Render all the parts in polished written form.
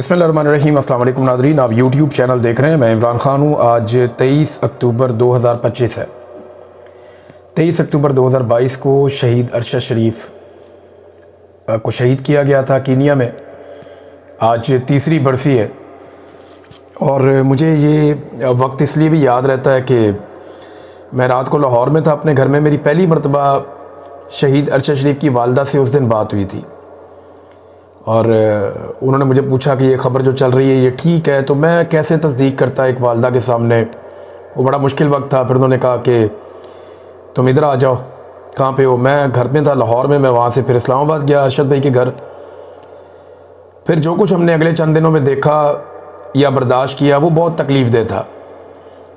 बिस्मिल्लाहिर्रहमानिर्रहीम। अस्सलाम वालेकुम नाज़रीन, आप यूट्यूब चैनल देख रहे हैं। मैं इमरान ख़ान हूँ। आज 23 अक्टूबर 2025 है। 23 अक्टूबर 2022 को शहीद अरशद शरीफ को शहीद किया गया था कीनिया में। आज तीसरी बरसी है और मुझे ये वक्त इसलिए भी याद रहता है कि मैं रात को लाहौर में था अपने घर में। मेरी पहली मरतबा शहीद अरशद शरीफ की वालदा से उस दिन बात हुई थी और उन्होंने मुझे पूछा कि ये ख़बर जो चल रही है ये ठीक है। तो मैं कैसे तस्दीक करता एक वालदा के सामने, वो बड़ा मुश्किल वक्त था। फिर उन्होंने कहा कि तुम इधर आ जाओ। कहाँ पे हो? मैं घर में था लाहौर में। मैं वहाँ से फिर इस्लामाबाद गया अरशद भाई के घर। फिर जो कुछ हमने अगले चंद दिनों में देखा या बर्दाश्त किया वो बहुत तकलीफ़ दे था।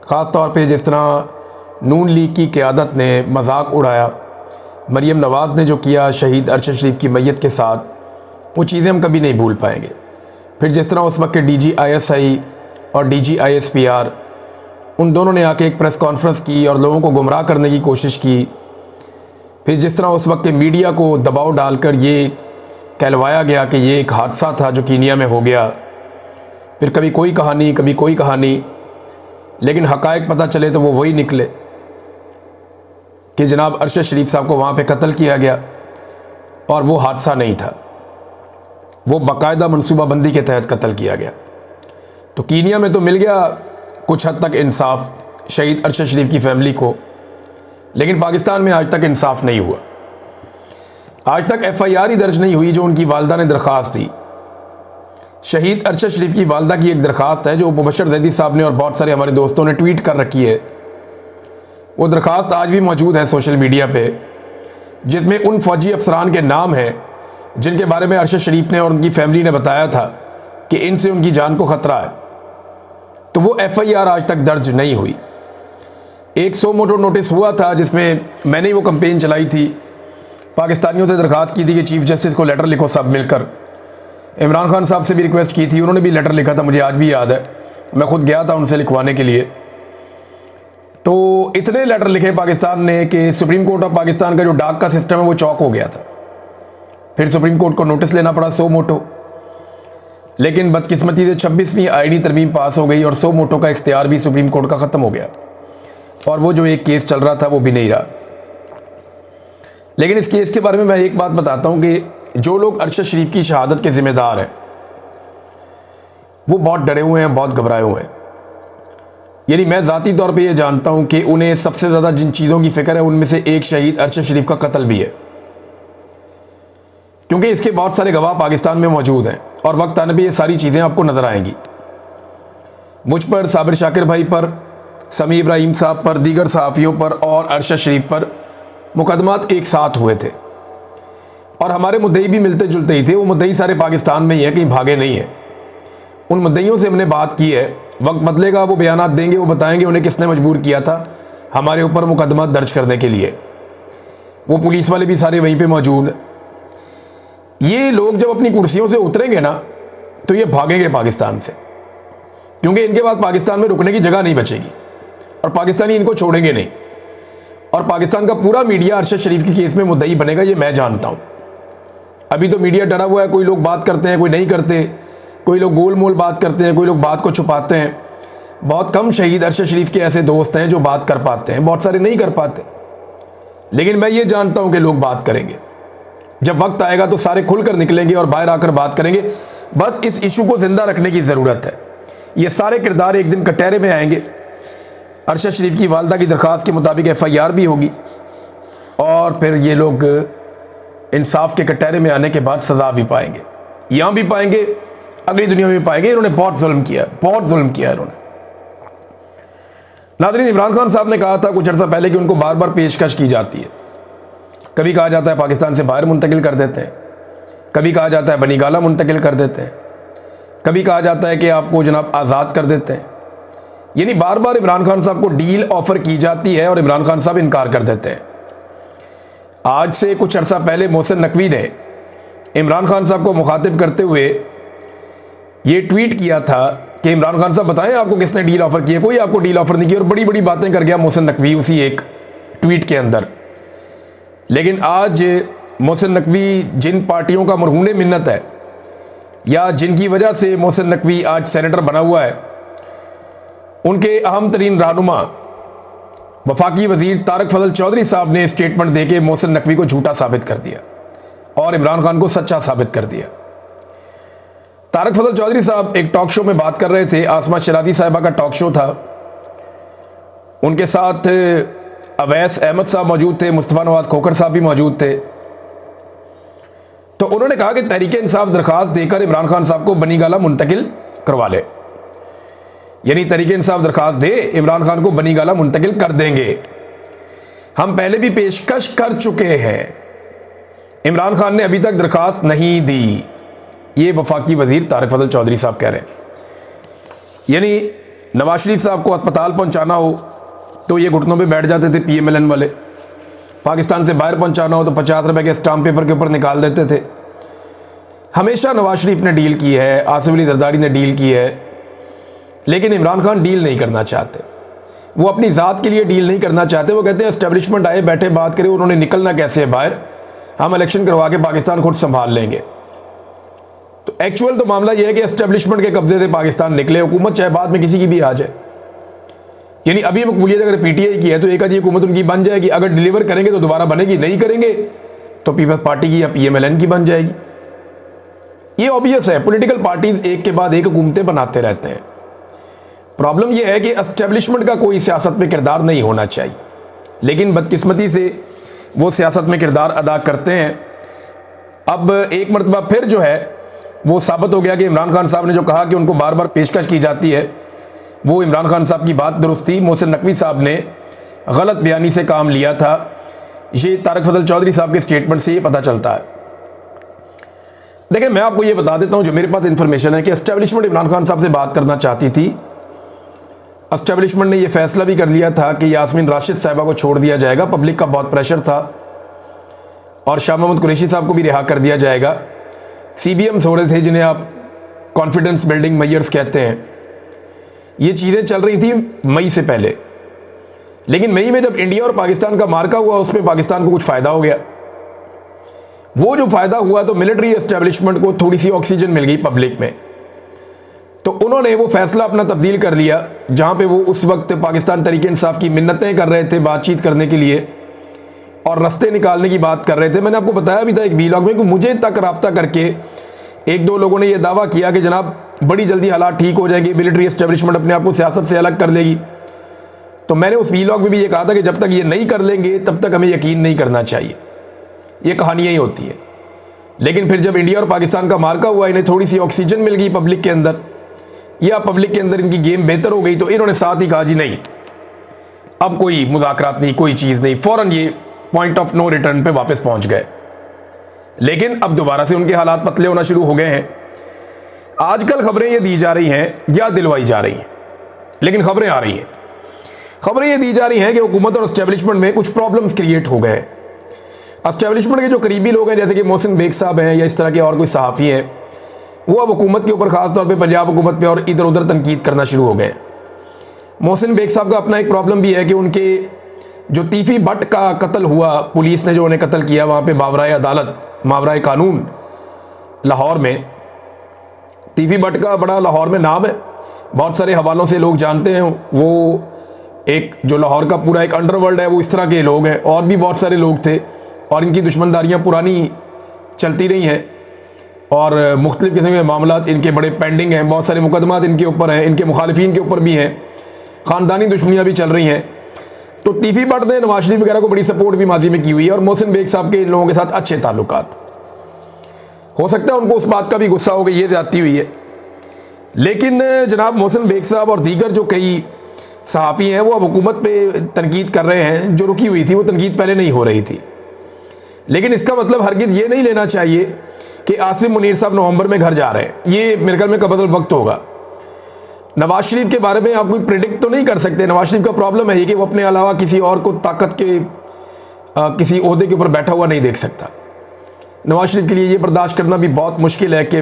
ख़ास तौर पे जिस तरह नून लीग की क़यादत ने मजाक उड़ाया, मरीम नवाज़ ने जो किया शहीद अरशद शरीफ की मैयत के साथ, वो चीज़ें हम कभी नहीं भूल पाएंगे। फिर जिस तरह उस वक्त के DGISI और DGISPR उन दोनों ने आके एक प्रेस कॉन्फ्रेंस की और लोगों को गुमराह करने की कोशिश की। फिर जिस तरह उस वक्त के मीडिया को दबाव डालकर ये कहलवाया गया कि ये एक हादसा था जो कीनिया में हो गया। फिर कभी कोई कहानी कभी कोई कहानी, लेकिन हक़ाइक़ पता चले तो वो वही निकले कि जनाब अरशद शरीफ साहब को वहाँ पे कत्ल किया गया और वो हादसा नहीं था, वो बाकायदा मनसूबाबंदी के तहत कत्ल किया गया। तो कीनिया में तो मिल गया कुछ हद तक इंसाफ शहीद अरशद शरीफ की फैमिली को, लेकिन पाकिस्तान में आज तक इंसाफ नहीं हुआ। आज तक FIR ही दर्ज नहीं हुई जो उनकी वालदा ने दरख्वास्त दी। शहीद अरशद शरीफ की वालदा की एक दरख्वास्त है जो मुबशर जैदी साहब ने और बहुत सारे हमारे दोस्तों ने ट्वीट कर रखी है। वो दरख्वास्त आज भी मौजूद है सोशल मीडिया पे, जिसमें उन फ़ौजी अफसरान के नाम हैं जिनके बारे में अरशद शरीफ ने और उनकी फैमिली ने बताया था कि इनसे उनकी जान को ख़तरा है। तो वो FIR आज तक दर्ज नहीं हुई। एक सो मोटो नोटिस हुआ था जिसमें मैंने ही वो कंपेन चलाई थी, पाकिस्तानियों से दरख्वास्त की थी कि चीफ़ जस्टिस को लेटर लिखो सब मिलकर। इमरान खान साहब से भी रिक्वेस्ट की थी, उन्होंने भी लेटर लिखा था, मुझे आज भी याद है। मैं ख़ुद गया था उनसे लिखवाने के लिए। तो इतने लेटर लिखे पाकिस्तान ने कि सुप्रीम कोर्ट ऑफ पाकिस्तान का जो डाक का सिस्टम है वो चौक हो गया था। फिर सुप्रीम कोर्ट को नोटिस लेना पड़ा सो मोटो, लेकिन बदकिस्मती से 26वीं आईनी तरमीम पास हो गई और सो मोटो का इख्तियार भी सुप्रीम कोर्ट का ख़त्म हो गया और वो जो एक केस चल रहा था वो भी नहीं रहा। लेकिन इस केस के बारे में मैं एक बात बताता हूँ कि जो लोग अरशद शरीफ की शहादत के ज़िम्मेदार हैं वो बहुत डरे हुए हैं, बहुत घबराए हुए हैं। यानी मैं ज़ाती तौर पर यह जानता हूँ कि उन्हें सबसे ज़्यादा जिन चीज़ों की फ़िक्र है उनमें से एक शहीद अरशद शरीफ का कत्ल भी है, क्योंकि इसके बहुत सारे गवाह पाकिस्तान में मौजूद हैं और वक्त आने पर ये सारी चीज़ें आपको नज़र आएंगी। मुझ पर, साबिर शाकिर भाई पर, समी इब्राहिम साहब पर, दीगर सहाफ़ियों पर और अरशद शरीफ पर मुकदमात एक साथ हुए थे और हमारे मुद्दई भी मिलते जुलते ही थे। वो मुद्दई सारे पाकिस्तान में ही हैं, कहीं भागे नहीं हैं। उन मुद्दईयों से हमने बात की है। वक्त बदलेगा, वो बयानात देंगे, वो बताएंगे उन्हें किसने मजबूर किया था हमारे ऊपर मुकदमा दर्ज करने के लिए। वो पुलिस वाले भी सारे वहीं पर मौजूद हैं। ये लोग जब अपनी कुर्सियों से उतरेंगे ना तो ये भागेंगे पाकिस्तान से, क्योंकि इनके पास पाकिस्तान में रुकने की जगह नहीं बचेगी और पाकिस्तानी इनको छोड़ेंगे नहीं। और पाकिस्तान का पूरा मीडिया अरशद शरीफ के केस में मुद्दई बनेगा, ये मैं जानता हूँ। अभी तो मीडिया डरा हुआ है, कोई लोग बात करते हैं, कोई नहीं करते, कोई लोग गोल मोल बात करते हैं, कोई लोग बात को छुपाते हैं। बहुत कम शहीद अरशद शरीफ के ऐसे दोस्त हैं जो बात कर पाते हैं, बहुत सारे नहीं कर पाते। लेकिन मैं ये जानता हूँ कि लोग बात करेंगे। जब वक्त आएगा तो सारे खुलकर निकलेंगे और बाहर आकर बात करेंगे। बस इस इशू को ज़िंदा रखने की ज़रूरत है। ये सारे किरदार एक दिन कटहरे में आएंगे। अरशद शरीफ की वालदा की दरख्वास्त के मुताबिक FIR भी होगी और फिर ये लोग इंसाफ के कटहरे में आने के बाद सज़ा भी पाएंगे, यहाँ भी पाएंगे, अगली दुनिया में भी पाएंगे। इन्होंने बहुत जुल्म किया, बहुत जुल्म किया इन्होंने। नाज़रीन, इमरान खान साहब ने कहा था कुछ अर्सा पहले कि उनको बार बार पेशकश की जाती है। कभी कहा जाता है पाकिस्तान से बाहर मुंतकिल कर देते हैं, कभी कहा जाता है बनीगाला मुंतकिल कर देते हैं, कभी कहा जाता है कि आपको जनाब आज़ाद कर देते हैं। यानी बार बार इमरान खान साहब को डील ऑफ़र की जाती है और इमरान खान साहब इनकार कर देते हैं। आज से कुछ अर्सा पहले मोहसिन नकवी ने इमरान खान साहब को मुखातिब करते हुए ये ट्वीट किया था कि इमरान खान साहब बताएं आपको किसने डील ऑफ़र की है। कोई आपको डील ऑफ़र नहीं की और बड़ी बड़ी बातें कर गया मोहसिन नकवी उसी एक ट्वीट के अंदर। लेकिन आज मोहसिन नकवी जिन पार्टियों का मरहून मिन्नत है, या जिनकी वजह से मोहसिन नकवी आज सेनेटर बना हुआ है, उनके अहम तरीन रहनुमा वफाकी वजीर तारक फजल चौधरी साहब ने स्टेटमेंट देके मोहसिन नकवी को झूठा साबित कर दिया और इमरान खान को सच्चा साबित कर दिया। तारक फजल चौधरी साहब एक टॉक शो में बात कर रहे थे, आसमा शरादी साहिबा का टॉक शो था, उनके साथ अवैस अहमद साहब मौजूद थे, मुस्तफ़ा नवाज खोखर साहब भी मौजूद थे। तो उन्होंने कहा कि तहरीक इंसाफ दरखास्त देकर इमरान खान साहब को बनी गाला मुंतकिल करवा ले, यानी तहरीक इंसाफ दरखास्त दे, इमरान खान को बनी गाला मुंतकिल कर देंगे। हम पहले भी पेशकश कर चुके हैं, इमरान खान ने अभी तक दरखास्त नहीं दी। ये वफाकी वजीर तारक फजल चौधरी साहब कह रहे हैं। यानी नवाज शरीफ साहब को अस्पताल पहुंचाना हो तो ये घुटनों पे बैठ जाते थे PMLN वाले, पाकिस्तान से बाहर पहुंचाना हो तो 50 रुपए के स्टाम्प पेपर के ऊपर निकाल देते थे। हमेशा नवाज शरीफ ने डील की है, आसिफ अली जरदारी ने डील की है, लेकिन इमरान खान डील नहीं करना चाहते। वो अपनी ज़ात के लिए डील नहीं करना चाहते। वो कहते हैं एस्टेब्लिशमेंट आए बैठे बात करे, उन्होंने निकलना कैसे है बाहर, हम इलेक्शन करवा के पाकिस्तान खुद संभाल लेंगे। तो एक्चुअल तो मामला यह है कि एस्टेब्लिशमेंट के कब्जे से पाकिस्तान निकले, हुकूमत चाहे बाद में किसी की भी आ जाए। यानी अभी मकबूलियत अगर PTI की है तो एक आधी हुकूमत उनकी बन जाएगी, अगर डिलीवर करेंगे तो दोबारा बनेगी, नहीं करेंगे तो पीपल्स पार्टी की या PMLN की बन जाएगी। ये ऑब्वियस है, पॉलिटिकल पार्टीज एक के बाद एक हुकूमतें बनाते रहते हैं। प्रॉब्लम यह है कि एस्टेब्लिशमेंट का कोई सियासत में किरदार नहीं होना चाहिए, लेकिन बदकिस्मती से वो सियासत में किरदार अदा करते हैं। अब एक मरतबा फिर जो है वो साबित हो गया कि इमरान खान साहब ने जो कहा कि उनको बार बार पेशकश की जाती है, वो इमरान खान साहब की बात दुरुस्त थी। मोहसिन नकवी साहब ने गलत बयानी से काम लिया था। ये तारक फजल चौधरी साहब के स्टेटमेंट से ये पता चलता है। देखिए, मैं आपको ये बता देता हूँ जो मेरे पास इंफॉर्मेशन है कि एस्टेब्लिशमेंट इमरान खान साहब से बात करना चाहती थी। एस्टेब्लिशमेंट ने यह फैसला भी कर लिया था कि यास्मीन राशिद साहिबा को छोड़ दिया जाएगा, पब्लिक का बहुत प्रेशर था, और शाह मोहम्मद कुरैशी साहब को भी रिहा कर दिया जाएगा। CBMs हो रहे थे जिन्हें आप कॉन्फिडेंस बिल्डिंग मेजर्स कहते हैं। ये चीज़ें चल रही थी मई से पहले, लेकिन मई में जब इंडिया और पाकिस्तान का मार्का हुआ उसमें पाकिस्तान को कुछ फ़ायदा हो गया। वो जो फ़ायदा हुआ तो मिलिट्री एस्टेब्लिशमेंट को थोड़ी सी ऑक्सीजन मिल गई पब्लिक में, तो उन्होंने वो फैसला अपना तब्दील कर लिया। जहाँ पे वो उस वक्त पाकिस्तान तहरीक इंसाफ की मिन्नतें कर रहे थे बातचीत करने के लिए और रास्ते निकालने की बात कर रहे थे। मैंने आपको बताया भी था एक वीलॉग में कि मुझे तक रब्ता करके एक दो लोगों ने ये दावा किया कि जनाब बड़ी जल्दी हालात ठीक हो जाएंगे, मिलिट्री एस्टेब्लिशमेंट अपने आप को सियासत से अलग कर लेगी। तो मैंने उस वीलॉग में भी ये कहा था कि जब तक ये नहीं कर लेंगे तब तक हमें यकीन नहीं करना चाहिए। ये कहानियाँ ही होती है। लेकिन फिर जब इंडिया और पाकिस्तान का मार्का हुआ, इन्हें थोड़ी सी ऑक्सीजन मिल गई पब्लिक के अंदर, या पब्लिक के अंदर इनकी गेम बेहतर हो गई, तो इन्होंने साथ ही कहा जी नहीं, अब कोई मुज़ाकरात नहीं, कोई चीज़ नहीं, फ़ौरन ये पॉइंट ऑफ नो रिटर्न पे वापस पहुंच गए। लेकिन अब दोबारा से उनके हालात पतले होना शुरू हो गए हैं। आजकल खबरें ये दी जा रही हैं या दिलवाई जा रही हैं, लेकिन खबरें आ रही हैं। खबरें ये दी जा रही हैं कि हुकूमत और एस्टेब्लिशमेंट में कुछ प्रॉब्लम्स क्रिएट हो गए। एस्टेब्लिशमेंट के जो करीबी लोग हैं, जैसे कि मोहसिन बेग साहब हैं या इस तरह के और कोई सहाफ़ी हैं, वो अब हुकूमत के ऊपर ख़ास तौर पे पंजाब हुकूमत पे और इधर उधर तनकीद करना शुरू हो गए। मोहसिन बेग साहब का अपना एक प्रॉब्लम भी है कि उनके जो तीफ़ी भट्ट का कत्ल हुआ, पुलिस ने जो उन्हें कत्ल किया वहाँ पे मावराए अदालत, मावराए कानून लाहौर में, तीफ़ी भट्ट का बड़ा लाहौर में नाम है, बहुत सारे हवालों से लोग जानते हैं। वो एक जो लाहौर का पूरा एक अंडरवर्ल्ड है, वो इस तरह के लोग हैं। और भी बहुत सारे लोग थे और इनकी दुश्मनदारियाँ पुरानी चलती रही हैं और मुख्तलिफ़ किस्म के मामलात इनके बड़े पेंडिंग हैं। बहुत सारे मुकदमात इनके ऊपर हैं, इनके मुखालिफिन के ऊपर भी हैं, ख़ानदानी दुश्मनियाँ भी चल रही हैं। तो तीफ़ी भट्ट ने नवाज शरीफ वगैरह को बड़ी सपोर्ट भी माजी में की हुई है और मोहसिन बेग साहब के इन लोगों के साथ अच्छे ताल्लुकात। हो सकता है उनको उस बात का भी गुस्सा हो कि ये ज़्यादती हुई है। लेकिन जनाब मोहसिन बेग साहब और दीगर जो कई सहाफ़ी हैं वो अब हुकूमत पे तनकीद कर रहे हैं। जो रुकी हुई थी वो तनकीद पहले नहीं हो रही थी। लेकिन इसका मतलब हरगिज़ ये नहीं लेना चाहिए कि आसिम मुनीर साहब नवंबर में घर जा रहे हैं। ये मेरे ख्याल में कबल वक्त होगा। नवाज शरीफ के बारे में आप कोई प्रिडिक्ट तो नहीं कर सकते। नवाज शरीफ का प्रॉब्लम है कि वो अपने अलावा किसी और को ताकत के किसी ओहदे के ऊपर बैठा हुआ नहीं देख सकता। नवाज शरीफ के लिए ये बर्दाश्त करना भी बहुत मुश्किल है कि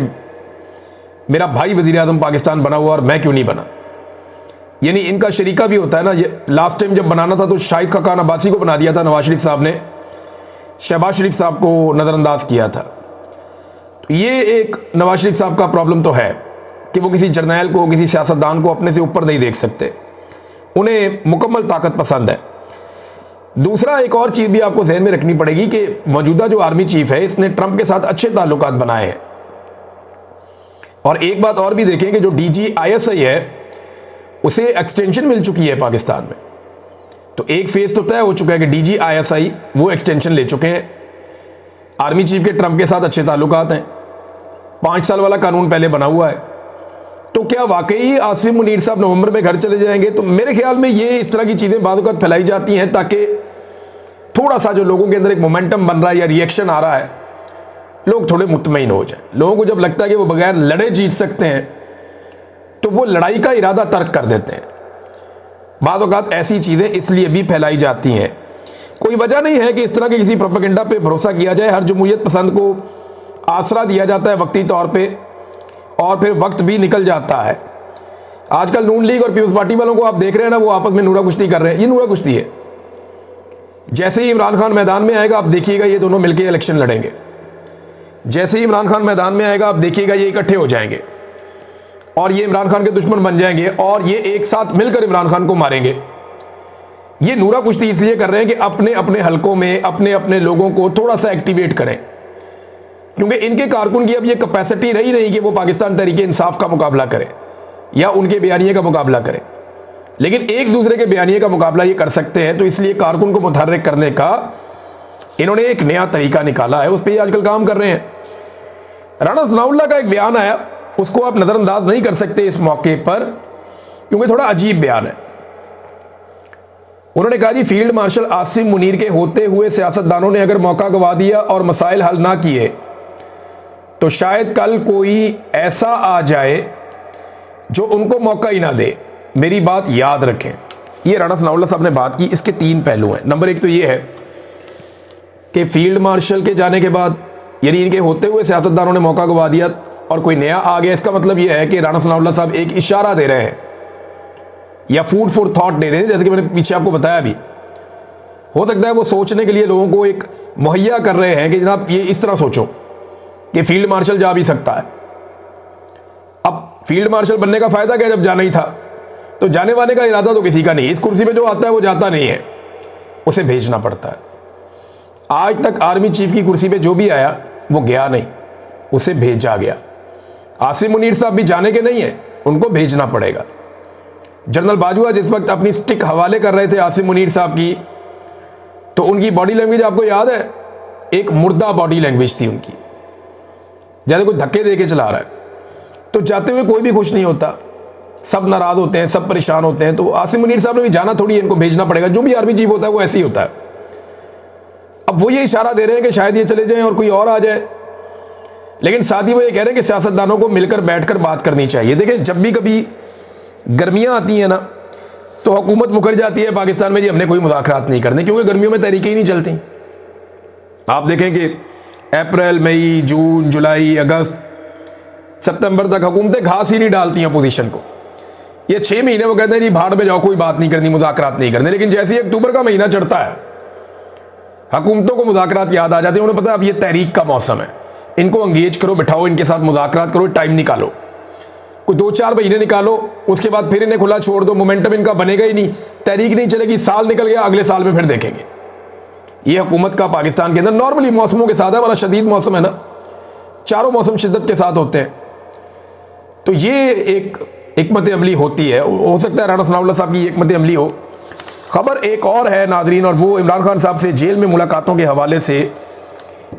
मेरा भाई वज़ीर आज़म पाकिस्तान बना हुआ और मैं क्यों नहीं बना। यानी इनका शरीका भी होता है ना। ये लास्ट टाइम जब बनाना था तो शाहिद खाकान अब्बासी को बना दिया था नवाज शरीफ साहब ने, शहबाज शरीफ साहब को नज़रअंदाज किया था। ये एक नवाज शरीफ साहब का प्रॉब्लम तो है कि वो किसी जर्नैल को, किसी सियासतदान को अपने से ऊपर नहीं देख सकते, उन्हें मुकम्मल ताकत पसंद है। दूसरा, एक और चीज़ भी आपको ध्यान में रखनी पड़ेगी कि मौजूदा जो आर्मी चीफ है इसने ट्रंप के साथ अच्छे ताल्लुकात बनाए हैं। और एक बात और भी देखें कि जो DGISI है उसे एक्सटेंशन मिल चुकी है पाकिस्तान में। तो एक फेज तो तय हो चुका है कि DGISI वो एक्सटेंशन ले चुके हैं। आर्मी चीफ के ट्रंप के साथ अच्छे ताल्लुकात हैं, 5 साल वाला कानून पहले बना हुआ है। तो क्या वाकई आसिम मुनीर साहब नवंबर में घर चले जाएंगे? तो मेरे ख्याल में ये इस तरह की चीज़ें बाद वक़्त फैलाई जाती हैं ताकि थोड़ा सा जो लोगों के अंदर एक मोमेंटम बन रहा है या रिएक्शन आ रहा है, लोग थोड़े मुतमईन हो जाए। लोगों को जब लगता है कि वो बगैर लड़े जीत सकते हैं तो वो लड़ाई का इरादा तर्क कर देते हैं। बाद वक़्त ऐसी चीज़ें इसलिए भी फैलाई जाती हैं। कोई वजह नहीं है कि इस तरह के किसी प्रोपेगेंडा पे भरोसा किया जाए। हर जमहूरियत पसंद को आसरा दिया जाता है वक्ती तौर पे, और फिर वक्त भी निकल जाता है। आजकल नून लीग और पीपल्स पार्टी वालों को आप देख रहे हैं ना, वो आपस में नूरा कुश्ती कर रहे हैं। ये नूरा कुश्ती है। जैसे ही इमरान खान मैदान में आएगा आप देखिएगा ये दोनों मिलकर इलेक्शन लड़ेंगे। जैसे ही इमरान खान मैदान में आएगा आप देखिएगा ये इकट्ठे हो जाएंगे और ये इमरान खान के दुश्मन बन जाएंगे और ये एक साथ मिलकर इमरान खान को मारेंगे। ये नूरा कुश्ती इसलिए कर रहे हैं कि अपने अपने हलकों में अपने अपने लोगों को थोड़ा सा एक्टिवेट करें, क्योंकि इनके कारकुन की अब ये कैपेसिटी रही नहीं कि वो पाकिस्तान तहरीके इंसाफ का मुकाबला करे या उनके बयानिए का मुकाबला करे, लेकिन एक दूसरे के बयानिए का मुकाबला ये कर सकते हैं। तो इसलिए कारकुन को मुतहर्रिक करने का इन्होंने एक नया तरीका निकाला है, उस पर आजकल काम कर रहे हैं। राणा सनाउल्लाह का एक बयान आया, उसको आप नज़रअंदाज नहीं कर सकते इस मौके पर, क्योंकि थोड़ा अजीब बयान है। उन्होंने कहा जी, फील्ड मार्शल आसिम मुनीर के होते हुए सियासतदानों ने अगर मौका गंवा दिया और मसाइल हल ना किए तो शायद कल कोई ऐसा आ जाए जो उनको मौका ही ना दे। मेरी बात याद रखें। ये राणा सनाउल्लाह साहब ने बात की। इसके 3 पहलू हैं। नंबर 1 तो ये है कि फील्ड मार्शल के जाने के बाद, यानी इनके होते हुए सियासतदानों ने मौका गंवा दिया और कोई नया आ गया, इसका मतलब यह है कि राणा सनाउल्लाह साहब एक इशारा दे रहे हैं या फूड फॉर थॉट दे रहे हैं। जैसे कि मैंने पीछे आपको बताया भी, हो सकता है वो सोचने के लिए लोगों को एक मुहैया कर रहे हैं कि जनाब ये इस तरह सोचो कि फील्ड मार्शल जा भी सकता है। अब फील्ड मार्शल बनने का फ़ायदा क्या जब जाना ही था? तो जाने वाले का इरादा तो किसी का नहीं। इस कुर्सी पे जो आता है वो जाता नहीं है, उसे भेजना पड़ता है। आज तक आर्मी चीफ की कुर्सी पे जो भी आया वो गया नहीं, उसे भेजा गया। आसिम मुनीर साहब भी जाने के नहीं है, उनको भेजना पड़ेगा। जनरल बाजवा जिस वक्त अपनी स्टिक हवाले कर रहे थे आसिम मुनीर साहब की, तो उनकी बॉडी लैंग्वेज आपको याद है? एक मुर्दा बॉडी लैंग्वेज थी उनकी, जैसे कोई धक्के दे के चला रहा है। तो जाते हुए कोई भी खुश नहीं होता, सब नाराज होते हैं, सब परेशान होते हैं। तो आसिम मुनीर साहब ने भी जाना थोड़ी, इनको भेजना पड़ेगा। जो भी आर्मी चीफ होता है वो ऐसे ही होता है। अब वो ये इशारा दे रहे हैं कि शायद ये चले जाएं और कोई और आ जाए, लेकिन साथ ही वो ये कह रहे हैं कि सियासतदानों को मिलकर बैठकर बात करनी चाहिए। देखें, जब भी कभी गर्मियाँ आती हैं ना, तो हुकूमत मुकर जाती है पाकिस्तान में, जी हमने कोई मुज़ाकरात नहीं करने, क्योंकि गर्मियों में तहरीकें ही नहीं चलती। आप देखें कि अप्रैल, मई, जून, जुलाई, अगस्त, सितंबर तक हुकूमतें घास ही नहीं डालती हैं पोजीशन को। ये 6 महीने वो कहते हैं जी भाड़ में जाओ, कोई बात नहीं करनी, मुज़ाकरात नहीं करने। लेकिन जैसे ही अक्टूबर का महीना चढ़ता है, हुकूमतों को मुज़ाकरात याद आ जाते हैं। उन्हें पता है अब ये तहरीक का मौसम है, इनको एंगेज करो, बिठाओ, इनके साथ मुज़ाकरात करो, टाइम निकालो, कोई 2-4 महीने निकालो, उसके बाद फिर इन्हें खुला छोड़ दो। मोमेंटम इनका बनेगा ही नहीं, तहरीक नहीं चलेगी। साल निकल गया, अगले साल में फिर देखेंगे। ये हुकूमत का पाकिस्तान के अंदर नॉर्मली मौसमों के साथ है। हमारा शदीद मौसम है ना, चारों मौसम शिद्दत के साथ होते हैं। तो ये एक हिकमत अमली होती है। हो सकता है राणा सनाउल्लाह साहब की हिकमत अमली हो। खबर एक और है नादरीन, और वो इमरान खान साहब से जेल में मुलाकातों के हवाले से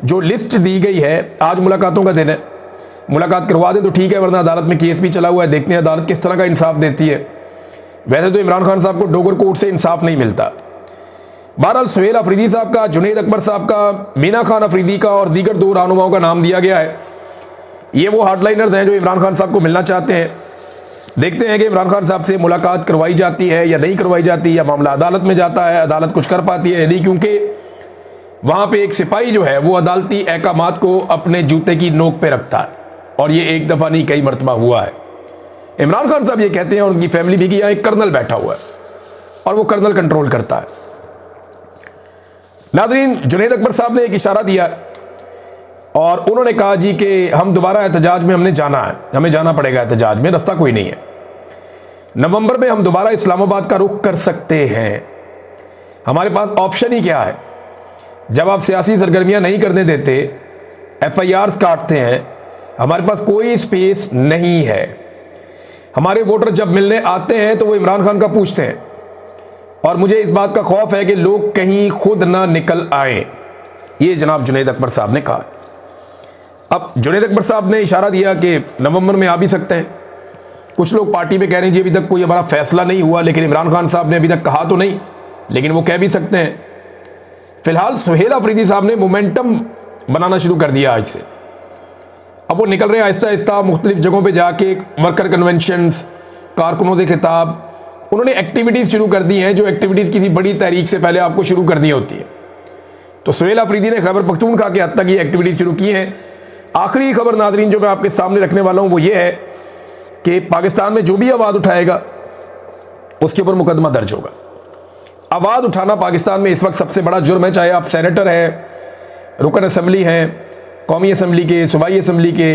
जो लिस्ट दी गई है। आज मुलाकातों का दिन है, मुलाकात करवा दें तो ठीक है, वरना अदालत में केस भी चला हुआ है। देखते हैं अदालत किस तरह का इंसाफ देती है। वैसे तो इमरान खान साहब को डोगर कोर्ट से इंसाफ नहीं मिलता। बहरहाल सुहेल अफरीदी साहब का, जुनैद अकबर साहब का, मीना खान अफरीदी का और दीगर 2 रहनुमाओं का नाम दिया गया है। ये वो हार्डलाइनर्स हैं जो इमरान खान साहब को मिलना चाहते हैं। देखते हैं कि इमरान खान साहब से मुलाकात करवाई जाती है या नहीं करवाई जाती, या मामला अदालत में जाता है, अदालत कुछ कर पाती है या नहीं, क्योंकि वहाँ पे एक सिपाही जो है वो अदालती अहकामात को अपने जूते की नोक पे रखता है, और ये एक दफ़ा नहीं कई मरतबा हुआ है। इमरान खान साहब ये कहते हैं, और उनकी फैमिली भी, कि यहाँ एक कर्नल बैठा हुआ है और वो कर्नल कंट्रोल करता है। नाज़रीन, जुनैद अकबर साहब ने एक इशारा दिया, और उन्होंने कहा जी कि हम दोबारा एहतजाज में हमने जाना है, हमें जाना पड़ेगा एहतजाज में, रास्ता कोई नहीं है। नवंबर में हम दोबारा इस्लामाबाद का रुख कर सकते हैं, हमारे पास ऑप्शन ही क्या है। जब आप सियासी सरगर्मियां नहीं करने देते, FIRs काटते हैं, हमारे पास कोई स्पेस नहीं है। हमारे वोटर जब मिलने आते हैं तो वो इमरान खान का पूछते हैं, और मुझे इस बात का खौफ है कि लोग कहीं खुद ना निकल आए। ये जनाब जुनैद अकबर साहब ने कहा। अब जुनैद अकबर साहब ने इशारा दिया कि नवंबर में आ भी सकते हैं। कुछ लोग पार्टी में कह रहे हैं जी अभी तक कोई हमारा फैसला नहीं हुआ, लेकिन इमरान खान साहब ने अभी तक कहा तो नहीं, लेकिन वो कह भी सकते हैं। फिलहाल सुहेल अफरीदी साहब ने मोमेंटम बनाना शुरू कर दिया आज से। अब वो निकल रहे हैं आहिस्ता आहिस्ता, मुख्तलिफ जगहों पे जाके वर्कर कन्वेंशंस, कारकुनों से खिताब, उन्होंने एक्टिविटीज़ शुरू कर दी हैं जो एक्टिविटीज़ किसी बड़ी तहरीक से पहले आपको शुरू करनी होती है। तो सुहेल अफरीदी ने खैबर पख्तूनख्वा के हद तक ये एक्टिविटीज़ शुरू की हैं। आखिरी खबर नादरीन जो मैं आपके सामने रखने वाला हूँ वो ये है कि पाकिस्तान में जो भी आवाज़ उठाएगा उसके ऊपर मुकदमा दर्ज होगा। आवाज़ उठाना पाकिस्तान में इस वक्त सबसे बड़ा जुर्म है, चाहे आप सेनेटर हैं, रुकन असम्बली हैं, कौमी असम्बली के, सूबाई असम्बली के,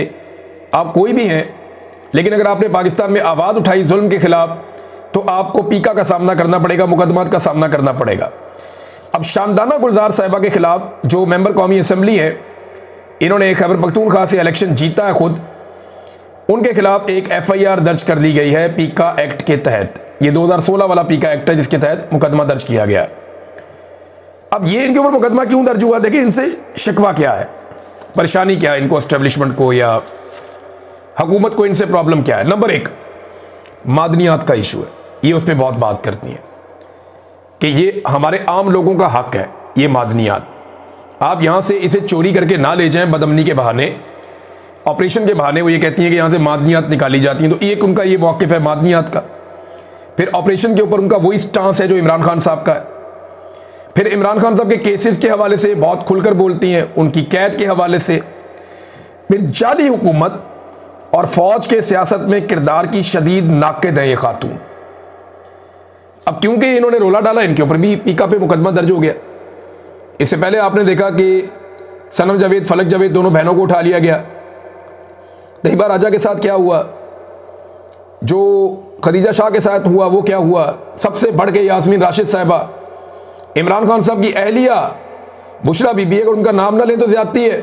आप कोई भी हैं, लेकिन अगर आपने पाकिस्तान में आवाज़ उठाई जुल्म के ख़िलाफ़ तो आपको पीका का सामना करना पड़ेगा, मुकदमात का सामना करना पड़ेगा। अब शानदाना गुलजार साहिबा के ख़िलाफ़ जो मेंबर कौमी असम्बली है, इन्होंने खैबर पख्तूनख्वा से इलेक्शन जीता है खुद, उनके खिलाफ एक FIR दर्ज कर दी गई है पीका एक्ट के तहत। ये 2016 वाला पीका एक्ट है जिसके तहत मुकदमा दर्ज किया गया। अब ये इनके ऊपर मुकदमा क्यों दर्ज हुआ, देखिए इनसे शिकवा क्या है, परेशानी क्या है इनको, एस्टेब्लिशमेंट को या हुकूमत को इनसे प्रॉब्लम क्या है। नंबर 1 मादनियात का इशू है, ये उस पर बहुत बात करती हैं कि ये हमारे आम लोगों का हक है, ये मादनियात आप यहाँ से इसे चोरी करके ना ले जाएं बदअमनी के बहाने, ऑपरेशन के बहाने। वो ये कहती हैं कि यहाँ से मादनियात निकाली जाती हैं, तो एक उनका ये मौक़िफ़ है मादनियात का। फिर ऑपरेशन के ऊपर उनका वही स्टांस है जो इमरान खान साहब का है। फिर इमरान खान साहब के केसेस के हवाले से बहुत खुलकर बोलती हैं, उनकी कैद के हवाले से। फिर जाली हुकूमत और फ़ौज के सियासत में किरदार की शदीद नाक़िद है ये खातून। अब क्योंकि इन्होंने रोला डाला, इनके ऊपर भी पीका पे मुकदमा दर्ज हो गया। इससे पहले आपने देखा कि सनम जावेद, फलक जावेद, दोनों बहनों को उठा लिया गया। तहिबा राजा के साथ क्या हुआ, जो खदीजा शाह के साथ हुआ वो क्या हुआ, सबसे बढ़ के यास्मीन राशिद साहिबा, इमरान खान साहब की अहलिया बुशरा बीबी, अगर उनका नाम ना लें तो ज्यादती है।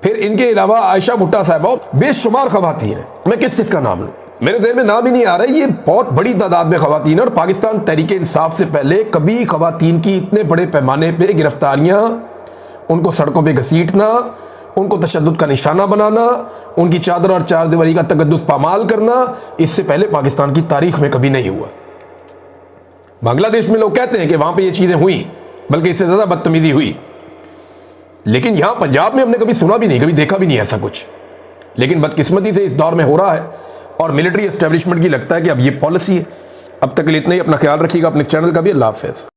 फिर इनके अलावा आयशा भुट्टा साहिबा, बेशुमार खवातीन है, मैं किस किस का नाम लूँ, मेरे ज़हन में नाम ही नहीं आ रहा है। ये बहुत बड़ी तादाद में खवातीन है, और पाकिस्तान तहरीक इंसाफ से पहले कभी खवातीन की इतने बड़े पैमाने पे गिरफ्तारियाँ, उनको सड़कों पे घसीटना, उनको तशद्दुद का निशाना बनाना, उनकी चादर और चारदीवारी का तगद्दुस पामाल करना, इससे पहले पाकिस्तान की तारीख में कभी नहीं हुआ। बांग्लादेश में लोग कहते हैं कि वहाँ पे ये चीज़ें हुई, बल्कि इससे ज़्यादा बदतमीजी हुई, लेकिन यहाँ पंजाब में हमने कभी सुना भी नहीं, कभी देखा भी नहीं ऐसा कुछ। लेकिन बदकिस्मती से इस दौर में हो रहा है, और मिलिट्री एस्टेब्लिशमेंट की लगता है कि अब ये पॉलिसी है। अब तक के लिए इतना ही, अपना ख्याल रखिएगा, अपने इस चैनल का भी। अल्लाह हाफ़िज़।